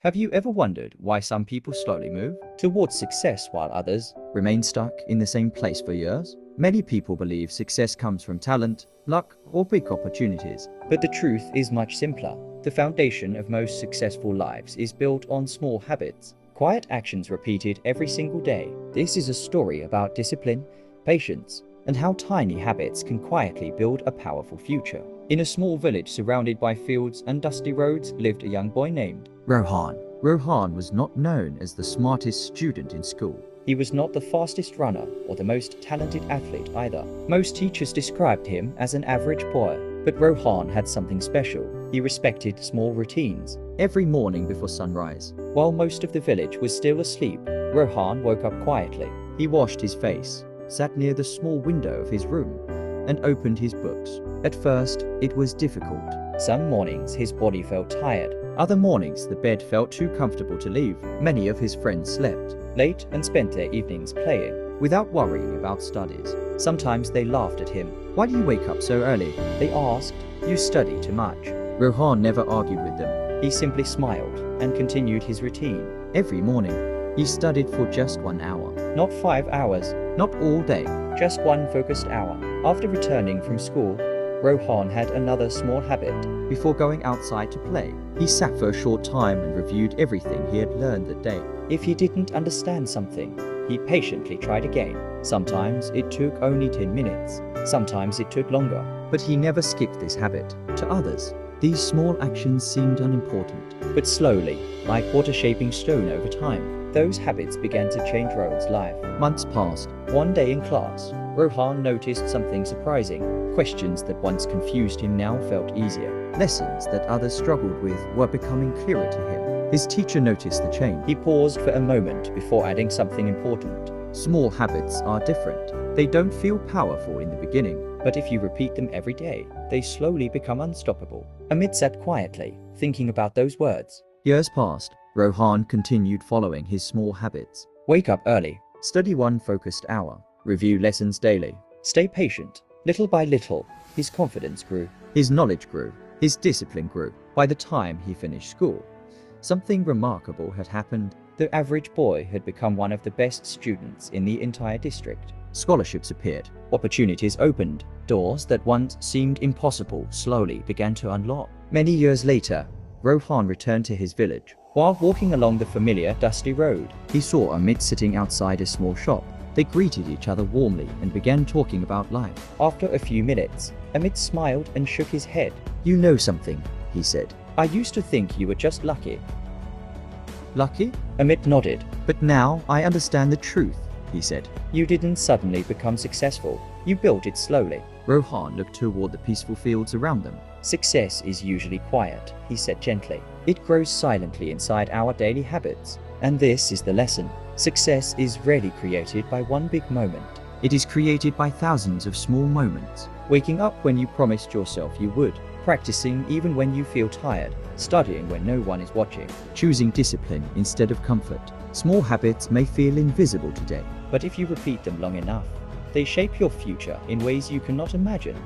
Have you ever wondered why some people slowly move towards success while others remain stuck in the same place for years? Many people believe success comes from talent, luck, or big opportunities. But the truth is much simpler. The foundation of most successful lives is built on small habits, quiet actions repeated every single day. This is a story about discipline, patience, and how tiny habits can quietly build a powerful future. In a small village surrounded by fields and dusty roads lived a young boy named Rohan. Rohan was not known as the smartest student in school. He was not the fastest runner or the most talented athlete either. Most teachers described him as an average boy. But Rohan had something special. He respected small routines. Every morning before sunrise, while most of the village was still asleep, Rohan woke up quietly. He washed his face, sat near the small window of his room, and opened his books. At first, it was difficult. Some mornings his body felt tired. Other mornings the bed felt too comfortable to leave. Many of his friends slept late and spent their evenings playing, without worrying about studies. Sometimes they laughed at him. "Why do you wake up so early?" they asked. "You study too much." Rohan never argued with them. He simply smiled and continued his routine. Every morning, he studied for just 1 hour. Not 5 hours, not all day, just one focused hour. After returning from school, Rohan had another small habit. Before going outside to play, he sat for a short time and reviewed everything he had learned that day. If he didn't understand something, he patiently tried again. Sometimes it took only 10 minutes, sometimes it took longer, but he never skipped this habit. To others, these small actions seemed unimportant, but slowly, like water shaping stone over time, those habits began to change Rohan's life. Months passed. One day in class, Rohan noticed something surprising. Questions that once confused him now felt easier. Lessons that others struggled with were becoming clearer to him. His teacher noticed the change. He paused for a moment before adding something important. Small habits are different. They don't feel powerful in the beginning, but if you repeat them every day, they slowly become unstoppable. Amit sat quietly, thinking about those words. Years passed. Rohan continued following his small habits. Wake up early, study one focused hour, review lessons daily, stay patient. Little by little, his confidence grew, his knowledge grew, his discipline grew. By the time he finished school, something remarkable had happened. The average boy had become one of the best students in the entire district. Scholarships appeared, opportunities opened, doors that once seemed impossible slowly began to unlock. Many years later, Rohan returned to his village. While walking along the familiar dusty road, he saw Amit sitting outside a small shop. They greeted each other warmly and began talking about life. After a few minutes, Amit smiled and shook his head. "You know something," he said. "I used to think you were just lucky." "Lucky?" Amit nodded. "But now I understand the truth," he said. "You didn't suddenly become successful. You built it slowly." Rohan looked toward the peaceful fields around them. "Success is usually quiet," he said gently. "It grows silently inside our daily habits. And this is the lesson. Success is rarely created by one big moment. It is created by thousands of small moments. Waking up when you promised yourself you would, practicing even when you feel tired, studying when no one is watching, choosing discipline instead of comfort. Small habits may feel invisible today, but if you repeat them long enough, they shape your future in ways you cannot imagine.